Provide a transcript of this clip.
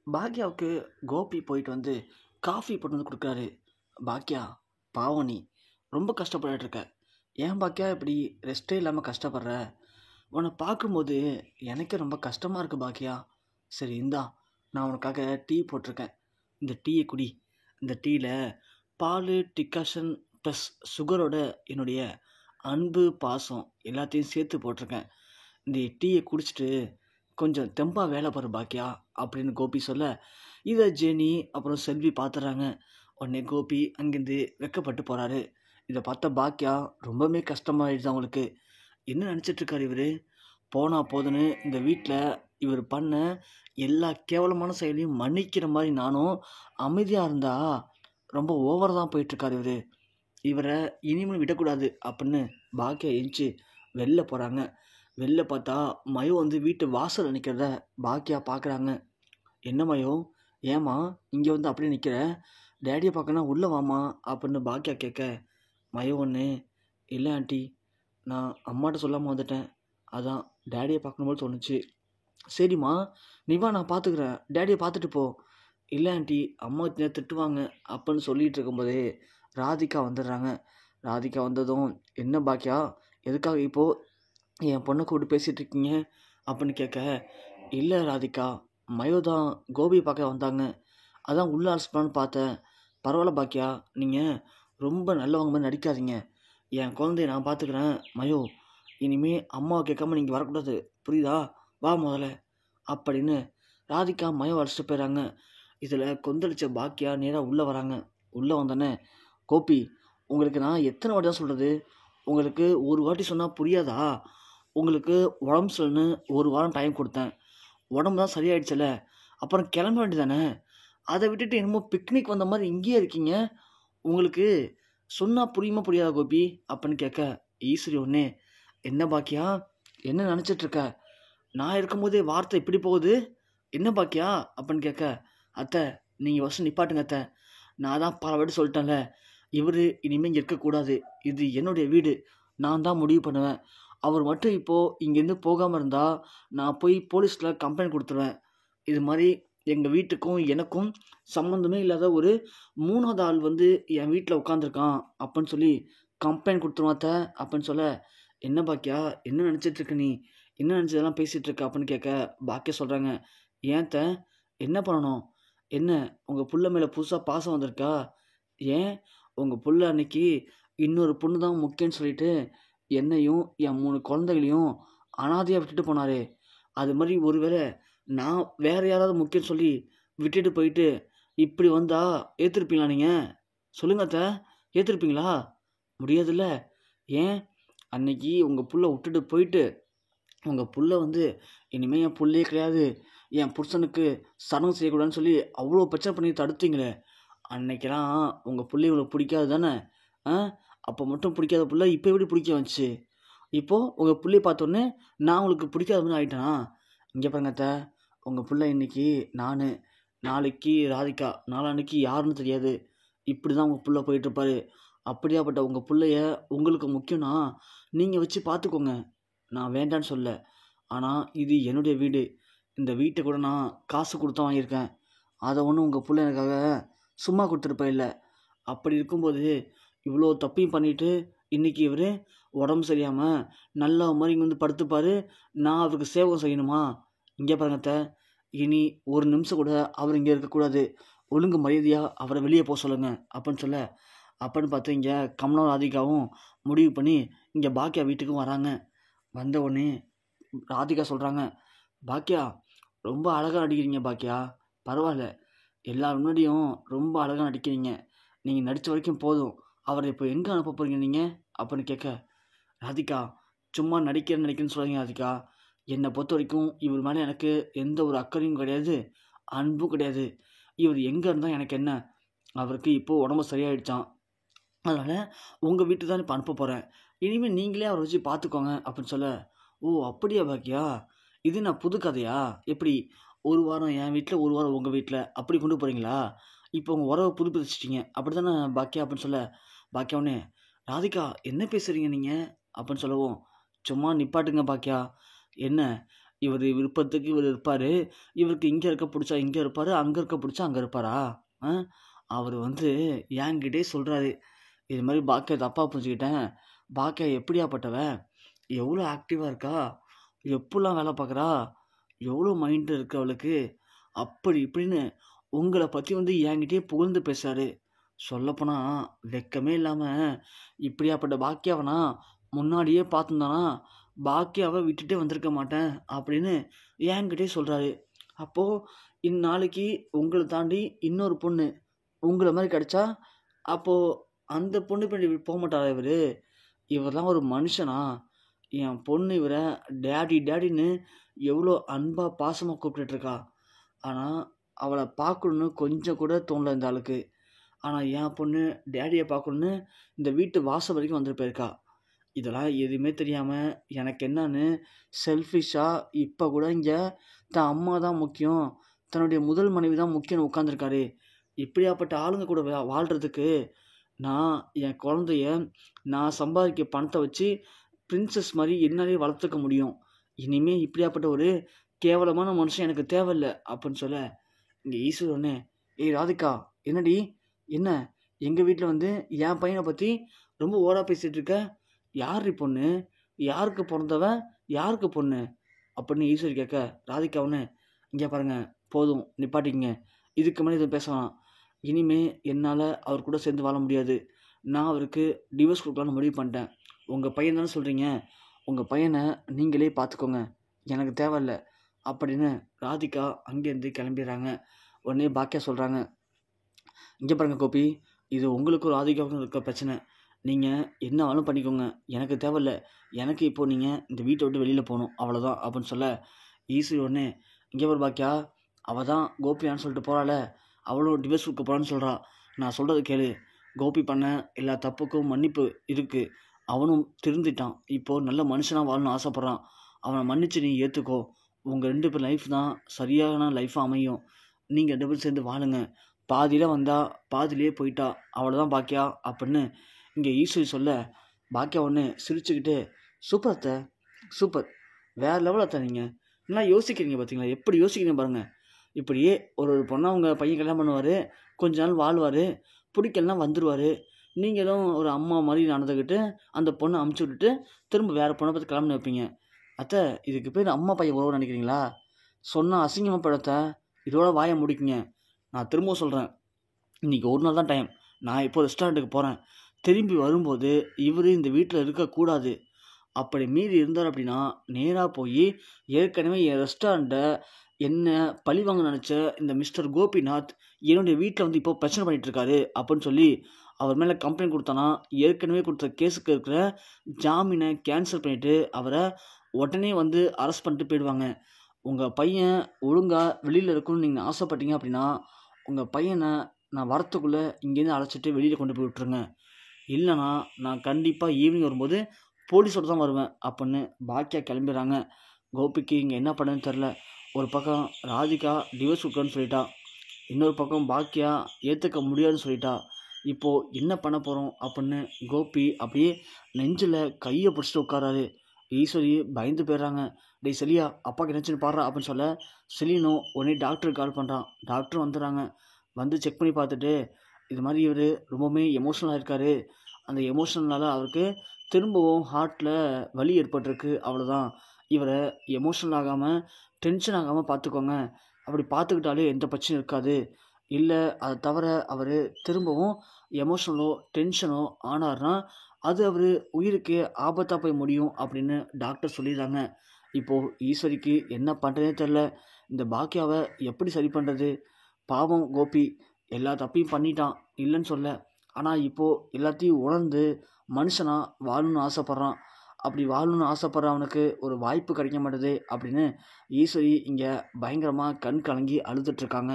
பாக்யாவுக்கு கோபி போயிட்டு வந்து காஃபி போட்டு வந்து கொடுக்குறாரு. பாக்யா, பாவம் நீ ரொம்ப கஷ்டப்பட்டுட்டு இருக்க. ஏன் பாக்யா இப்படி ரெஸ்ட்டே இல்லாமல் கஷ்டப்படுற? உன்னை பார்க்கும்போது எனக்கே ரொம்ப கஷ்டமாக இருக்குது பாக்யா. சரி இந்தா, நான் உனக்காக டீ போட்டிருக்கேன், இந்த டீயை குடி. இந்த டீயில் பால், டிகாஷன் ப்ளஸ் சுகரோட என்னுடைய அன்பு, பாசம் எல்லாத்தையும் சேர்த்து போட்டிருக்கேன். இந்த டீயை குடிச்சிட்டு கொஞ்சம் தெம்பா வேலை பாரு பாக்கியா அப்படின்னு கோபி சொல்ல, இதை ஜெனி அப்புறம் செல்வி பார்த்துறாங்க. உடனே கோபி அங்கேருந்து வெக்கப்பட்டு போகிறாரு. இதை பார்த்த பாக்கியா ரொம்பவுமே கஷ்டமாயிடுது அவங்களுக்கு. என்ன நினச்சிட்ருக்காரு இவர்? போனால் போதுன்னு இந்த வீட்டில் இவர் பண்ண எல்லா கேவலமான செயலையும் மன்னிக்கிற மாதிரி நானும் அமைதியாக இருந்தா ரொம்ப ஓவர் தான் போயிட்டுருக்காரு இவர். இவரை இனிமேல் விடக்கூடாது அப்படின்னு பாக்கியா எஞ்சி வெளில போகிறாங்க. வெளில பார்த்தா மயோ வந்து வீட்டு வாசல் நிற்கிறத பாக்கியா பார்க்குறாங்க. என்ன மயோ, ஏம்மா இங்கே வந்து அப்படியே நிற்கிற? டேடியை பார்க்கணும் உள்ளே வாமா அப்படின்னு பாக்கியா கேட்க, மயோ ஒன்று, இல்லை ஆண்டி, நான் அம்மாட்ட சொல்லாமல் வந்துட்டேன், அதான் டேடியை பார்க்கணும் போது தோணுச்சு. சரிம்மா நீ வா, நான் பார்த்துக்குறேன், டேடியை பார்த்துட்டு போ. இல்லை ஆண்டி, அம்மா திட்டுவாங்க அப்படின்னு சொல்லிகிட்டு இருக்கும்போதே ராதிகா வந்துடுறாங்க. ராதிகா வந்ததும், என்ன பாக்கியா, எதுக்காக இப்போது என் பொண்ணை கூப்பிட்டு பேசிகிட்டு இருக்கீங்க அப்படின்னு கேட்க, இல்லை ராதிகா, மயோ தான் கோபி பார்க்க வந்தாங்க, அதான் உள்ளே அழைச்சிப்பான்னு பார்த்தேன். பரவாயில்ல பாக்கியா, நீங்கள் ரொம்ப நல்லவங்க மாதிரி நடிக்காதீங்க, என் குழந்தைய நான் பார்த்துக்கிறேன். மயோ, இனிமேல் அம்மாவை கேட்காம நீங்கள் வரக்கூடாது, புரியுதா? வா முதல்ல அப்படின்னு ராதிகா மயோ அழைச்சிட்டு போயிடறாங்க. இதில் கொந்தளிச்ச பாக்கியா நேராக உள்ளே வராங்க. உள்ளே வந்தோடனே, கோபி, உங்களுக்கு நான் எத்தனை வாட்டி தான் சொல்கிறது? உங்களுக்கு ஒரு வாட்டி சொன்னால் புரியாதா? உங்களுக்கு உடம்பு சரியில்லைன்னு ஒரு வாரம் டைம் கொடுத்தேன், உடம்பு தான் சரியாயிடுச்சுல, அப்புறம் கிளம்ப வேண்டியதானே? அதை விட்டுட்டு என்னமோ பிக்னிக் வந்த மாதிரி இங்கேயே இருக்கீங்க. உங்களுக்கு சொன்னால் புரியுமா புரியாதா கோபி அப்படின்னு கேட்க, ஈஸ்வரி ஒன்றே, என்ன பாக்கியா, என்ன நினச்சிட்ருக்க? நான் இருக்கும்போதே வார்த்தை இப்படி போகுது, என்ன பாக்கியா அப்படின்னு கேட்க, அத்தை நீங்கள் ஃபஸ்ட்டு நிப்பாட்டுங்க அத்தை, நான் தான் பல வாட்டி சொல்லிட்டேன்ல, இவர் இனிமேல் இங்கே இருக்கக்கூடாது, இது என்னுடைய வீடு, நான் தான் முடிவு பண்ணுவேன். அவர் மட்டும் இப்போது இங்கேருந்து போகாமல் இருந்தால் நான் போய் போலீஸில் கம்ப்ளைண்ட் கொடுத்துருவேன். இது மாதிரி எங்கள் வீட்டுக்கும் எனக்கும் சம்மந்தமே இல்லாத ஒரு 3வது ஆள் வந்து என் வீட்டில் உட்காந்துருக்கான் அப்படின்னு சொல்லி கம்ப்ளைண்ட் கொடுத்துருவாத்த அப்படின்னு சொல்ல, என்ன பாக்கியா, என்ன நினச்சிட்ருக்க நீ, என்ன நினச்சதெல்லாம் பேசிகிட்டு இருக்க அப்படின்னு கேட்க, பாக்கியா சொல்கிறாங்க, ஏன்த்த என்ன பண்ணணும்? என்ன உங்கள் புள்ள மேலே புதுசாக பாசம் வந்திருக்கா? ஏன் உங்கள் புள்ள அன்னைக்கு இன்னொரு பொண்ணு தான் முக்கியம்னு சொல்லிட்டு என்னையும் என் 3 குழந்தைகளையும் அனாதையாக விட்டுட்டு போனாரே, அது மாதிரி ஒருவேளை நான் வேறு யாராவது முக்கியம்னு சொல்லி விட்டுட்டு போயிட்டு இப்படி வந்தால் ஏற்றுருப்பீங்களா நீங்கள்? சொல்லுங்க அத்தை, ஏற்றுருப்பீங்களா? முடியாதுல்ல. ஏன் அன்னைக்கு உங்கள் புள்ள விட்டுட்டு போயிட்டு உங்கள் புள்ள வந்து இனிமேல் என் புள்ளையே கிடையாது, என் புருஷனுக்கு சடங்கு செய்யக்கூடாதுன்னு சொல்லி அவ்வளோ பிரச்சனை பண்ணி தடுத்தீங்களே, அன்னைக்கெல்லாம் உங்கள் புள்ளை உங்களுக்கு பிடிக்காது தானே? அப்போ மட்டும் பிடிக்காத புள்ள இப்போ எப்படி பிடிக்க வந்துச்சு? இப்போது உங்கள் புள்ளையை பார்த்தோன்னே நான் உங்களுக்கு பிடிக்காத மாதிரி ஆகிட்டேனா? இங்கே பாருங்க அத்தை, உங்கள் புள்ள இன்றைக்கி நான், நாளைக்கு ராதிகா, நாளான்னைக்கு யாருன்னு தெரியாது, இப்படி தான் உங்கள் புள்ள போயிட்டுருப்பாரு. அப்படியாப்பட்ட உங்கள் பிள்ளைய உங்களுக்கு முக்கியம்னா நீங்கள் வச்சு பார்த்துக்கோங்க, நான் வேண்டான்னு சொல்ல. ஆனால் இது என்னுடைய வீடு, இந்த வீட்டை கூட நான் காசு கொடுத்து வாங்கியிருக்கேன், அதை ஒன்றும் உங்கள் பிள்ளை எனக்காக சும்மா கொடுத்துருப்பேன் இல்லை. அப்படி இருக்கும்போது இவ்வளோ தப்பையும் பண்ணிவிட்டு இன்றைக்கி இவர் உடம்பு சரியாமல் நல்லா மாதிரி இங்கே வந்து படுத்துப்பார், நான் அவருக்கு சேவகம் செய்யணுமா? இங்கே பாருங்கத்த, இனி ஒரு நிமிஷம் கூட அவர் இங்கே இருக்கக்கூடாது, ஒழுங்கு மரியாதையாக அவரை வெளியே போக சொல்லுங்கள் அப்படின்னு சொல்ல, அப்படின்னு பார்த்து இங்கே கமலும் ராதிகாவும் முடிவு பண்ணி இங்கே பாக்கியா வீட்டுக்கும் வராங்க. வந்த உடனே ராதிகா சொல்கிறாங்க, பாக்கியா ரொம்ப அழகாக நடிக்கிறீங்க பாக்கியா, பரவாயில்ல, எல்லார் முன்னாடியும் ரொம்ப அழகாக நடிக்கிறீங்க, நீங்கள் நடித்த வரைக்கும் போதும், அவரை இப்போ எங்கே அனுப்ப போகிறீங்க நீங்கள் அப்படின்னு கேட்க, ராதிகா சும்மா நடிக்கிறேன்னு சொல்கிறீங்க ராதிகா, என்னை பொறுத்த வரைக்கும் இவர் மேலே எனக்கு எந்த ஒரு அக்கறையும் கிடையாது, அன்பும் கிடையாது, இவர் எங்கே இருந்தால் எனக்கு என்ன, அவருக்கு இப்போது உடம்பு சரியாயிடுச்சான், அதனால் உங்கள் வீட்டுக்கு தான் இப்போ அனுப்ப போகிறேன், இனிமேல் நீங்களே அவரை வச்சு பார்த்துக்கோங்க அப்படின்னு சொல்ல, ஓ அப்படியா பாக்கியா, இது நான் புது கதையா, எப்படி ஒரு வாரம் என் வீட்டில் ஒரு வாரம் உங்கள் வீட்டில் அப்படி கொண்டு போகிறீங்களா? இப்போ உங்கள் உறவை புதுப்பிச்சிட்டிங்க அப்படி தானே பாக்கியா அப்படின்னு சொல்ல, பாக்கியா ஒன்று, ராதிகா என்ன பேசுகிறீங்க நீங்கள் அப்படின்னு சொல்லவும், சும்மா நிப்பாட்டுங்க பாக்கியா, என்ன இவர் விருப்பத்துக்கு இவர் இருப்பார், இவருக்கு இங்கே இருக்க பிடிச்சா இங்கே இருப்பார், அங்கே இருக்க பிடிச்சா அங்கே இருப்பாரா? அவர் வந்து என்கிட்டே சொல்கிறாரு, இது மாதிரி பாக்கியா தப்பாக புரிஞ்சுக்கிட்டேன், பாக்கியா எப்படியாப்பட்டவ, எவ்வளோ ஆக்டிவாக இருக்கா, எப்படிலாம் வேலை பார்க்குறா, எவ்வளோ மைண்டு இருக்கு அவளுக்கு, அப்படி இப்படின்னு உங்களை பற்றி வந்து என்கிட்டயே புகழ்ந்து பேசுகிறாரு. சொல்லப்போனால் வெக்கமே இல்லாமல் இப்படியாப்பட்ட பாக்கியாவை நான் முன்னாடியே பார்த்துருந்தானா பாக்கியாவை விட்டுட்டே வந்திருக்க மாட்டேன் அப்படின்னு என்கிட்டே சொல்கிறாரு. அப்போது இந்நாளைக்கு உங்களை தாண்டி இன்னொரு பொண்ணு உங்களை மாதிரி கிடைச்சா அப்போது அந்த பொண்ணு பின்னாடி போக மாட்டாரா இவர்? இவரெல்லாம் ஒரு மனுஷனா? என் பொண்ணு இவரை டேடி டேடின்னு எவ்வளோ அன்பாக பாசமாக கூப்பிட்டுருக்கா. ஆனால் அவளை பார்க்கணுன்னு கொஞ்சம் கூட தோணல இந்த ஆளுக்கு. ஆனால் என் பொண்ணு டேடியை பார்க்கணுன்னு இந்த வீட்டு வாசல் வரைக்கும் வந்துட்டு போயிருக்கா. இதெல்லாம் எதுவுமே தெரியாமல் எனக்கு என்னன்னு செல்ஃபிஷாக இப்போ கூட இங்கே தன் அம்மா தான் முக்கியம், தன்னுடைய முதல் மனைவி தான் முக்கியம்னு உட்காந்துருக்காரு. இப்படியாப்பட்ட ஆளுங்க கூட வாழ்கிறதுக்கு நான் என் குழந்தைய நான் சம்பாதிக்க பணத்தை வச்சு பிரின்சஸ் மாதிரி என்னாலே வளர்த்துக்க முடியும். இனிமேல் இப்படியாப்பட்ட ஒரு கேவலமான மனுஷன் எனக்கு தேவையில்லை அப்படின்னு சொல்ல இங்கே ஈஸ்வரனே, ஏய் ராதிகா, என்னடி என்ன எங்கள் வீட்டில் வந்து என் பையனை பற்றி ரொம்ப ஓடா பேசிகிட்டு இருக்க, யார் பொண்ணு, யாருக்கு பிறந்தவன், யாருக்கு பொண்ணு அப்படின்னு ஈஸ்வரி கேட்க, ராதிகாவுன்னு இங்கே பாருங்கள், போதும் நிப்பாட்டிங்க, இதுக்கு மேலே இதை பேசலாம், இனிமே என்னால் அவர் கூட சேர்ந்து வாழ முடியாது, நான் அவருக்கு டிவோர்ஸ் கொடுக்கலான்னு முடிவு பண்ணிட்டேன். உங்கள் பையன் தானே சொல்கிறீங்க, உங்கள் பையனை நீங்களே பார்த்துக்கோங்க, எனக்கு தேவையில்ல அப்படின்னு ராதிகா அங்கேருந்து கிளம்பிடுறாங்க. உடனே பாக்கியா சொல்கிறாங்க, இங்கே பாருங்கள் கோபி, இது உங்களுக்கும் ராதிகாவுக்கும் இருக்க பிரச்சனை, நீங்கள் என்ன வேணும் பண்ணிக்கோங்க, எனக்கு தேவையில்ல, எனக்கு இப்போது நீங்கள் இந்த வீட்டை விட்டு வெளியில் போகணும் அவ்வளோதான் அப்படின்னு சொல்ல ஈஸ்வரி உடனே, இங்கே பாரு பாக்கியா, அவள் தான் கோபியான்னு சொல்லிட்டு போகிறாள, அவளும் டிவோர்ஸ் கொடுக்க போகிறான்னு சொல்கிறா, நான் சொல்கிறது கேளு, கோபி பண்ண எல்லா தப்புக்கும் மன்னிப்பு இருக்குது, அவனும் திருந்திட்டான், இப்போது நல்ல மனுஷனாக வாழணும்னு ஆசைப்பட்றான், அவனை மன்னிச்சு நீ ஏற்றுக்கோ, உங்கள் 2 பேர் லைஃப் தான் சரியான லைஃபாக அமையும், நீங்கள் 2 பேரும் சேர்ந்து வாழுங்க, பாதியில் வந்தால் பாதியிலே போயிட்டா அவ்வளோதான் பாக்கியா அப்படின்னு இங்கே ஈஸ்வரி சொல்ல, பாக்கியா ஒன்று சிரிச்சுக்கிட்டு, சூப்பர் அத்தை, சூப்பர், வேறு லெவல் அத்தை, நீங்கள் நல்லா யோசிக்கிறீங்க பார்த்தீங்களா, எப்படி யோசிக்கிறீங்க பாருங்கள், இப்படியே ஒரு பொண்ணை உங்கள் பையன் கல்யாணம் பண்ணுவார், கொஞ்ச நாள் வாழ்வார், பிடிக்கலாம் வந்துடுவார், நீங்களும் ஒரு அம்மா மாதிரி நடந்துக்கிட்டு அந்த பொண்ணை அமுச்சு விட்டுட்டு திரும்ப வேறு பொண்ணை பார்த்து கிளம்பி வைப்பீங்க. அத்தை, இதுக்கு பேர் அம்மா பையன் உறவு நினைக்கிறீங்களா? சொன்னால் அசிங்கமாக படத்தை, இதோட வாயை முடிக்குங்க. நான் திரும்பவும் சொல்கிறேன், இன்றைக்கி ஒரு நாள் தான் டைம், நான் இப்போ ரெஸ்டாரண்ட்டுக்கு போகிறேன், திரும்பி வரும்போது இவர் இந்த வீட்டில் இருக்கக்கூடாது, அப்படி மீறி இருந்தார் அப்படின்னா நேராக போய் ஏற்கனவே என் ரெஸ்டாரண்ட்டை என்ன பழி வாங்க நினச்ச இந்த மிஸ்டர் கோபிநாத் என்னுடைய வீட்டில் வந்து இப்போ பிரச்சனை பண்ணிகிட்ருக்காரு அப்படின்னு சொல்லி அவர் மேலே கம்ப்ளைண்ட் கொடுத்தானா ஏற்கனவே கொடுத்த கேஸுக்கு இருக்கிற ஜாமீனை கேன்சல் பண்ணிவிட்டு அவரை உடனே வந்து அரெஸ்ட் பண்ணிட்டு போயிடுவாங்க. உங்கள் பையன் ஒழுங்காக வெளியில் இருக்கணும்னு நீங்கள் ஆசைப்பட்டீங்க அப்படின்னா உங்கள் பையனை நான் வரத்துக்குள்ளே இங்கேருந்து அழைச்சிட்டு வெளியில் கொண்டு போய் விட்ருங்க, இல்லைனா நான் கண்டிப்பாக ஈவினிங் வரும்போது போலீஸோடு தான் வருவேன் அப்படின்னு பாக்கியா கிளம்பிடுறாங்க. கோபிக்கு இங்கே என்ன பண்ணுன்னு தெரில, ஒரு பக்கம் ராதிகா டிவோர்ஸ் கொடுக்கணும்னு சொல்லிட்டா, இன்னொரு பக்கம் பாக்கியா ஏற்றுக்க முடியாதுன்னு சொல்லிட்டா, இப்போது என்ன பண்ண போகிறோம் அப்படின்னு கோபி அப்படியே நெஞ்சில் கையை பிடிச்சிட்டு உட்காராரு. ஈஸ்வரி பயந்து போயிடுறாங்க. டேய் செலியா, அப்பாவுக்கு நினச்சின்னு பாடுறா அப்படின்னு சொல்ல செலினும் உடனே டாக்டருக்கு கால் பண்ணுறான். டாக்டரும் வந்துடுறாங்க. வந்து செக் பண்ணி பார்த்துட்டு இது மாதிரி இவர் ரொம்பவுமே எமோஷ்னலாக இருக்கார், அந்த எமோஷனலால் அவருக்கு திரும்பவும் ஹார்ட்டில் வலி ஏற்பட்டிருக்கு, அவ்வளோதான், இவரை எமோஷனல் ஆகாமல் டென்ஷன் ஆகாமல் பார்த்துக்கோங்க, அப்படி பார்த்துக்கிட்டாலே எந்த பிரச்சனையும் இருக்காது, இல்லை அதை தவிர அவர் திரும்பவும் எமோஷனலோ டென்ஷனோ ஆனார்னா அது அவர் உயிருக்கே ஆபத்தாக போய் முடியும் அப்படின்னு டாக்டர் சொல்லிடுறாங்க. இப்போது ஈஸ்வரிக்கு என்ன பண்ணுறதே தெரில, இந்த பாக்கியாவை எப்படி சரி பண்ணுறது? பாவம் கோபி எல்லா தப்பையும் பண்ணிட்டான், இல்லைன்னு சொல்ல, ஆனால் இப்போது எல்லாத்தையும் உணர்ந்து மனுஷனாக வாழணும்னு ஆசைப்பட்றான். அப்படி வாழணும்னு ஆசைப்பட்ற அவனுக்கு ஒரு வாய்ப்பு கிடைக்க மாட்டேது அப்படின்னு ஈஸ்வரி இங்கே பயங்கரமாக கண் கலங்கி அழுதுட்ருக்காங்க.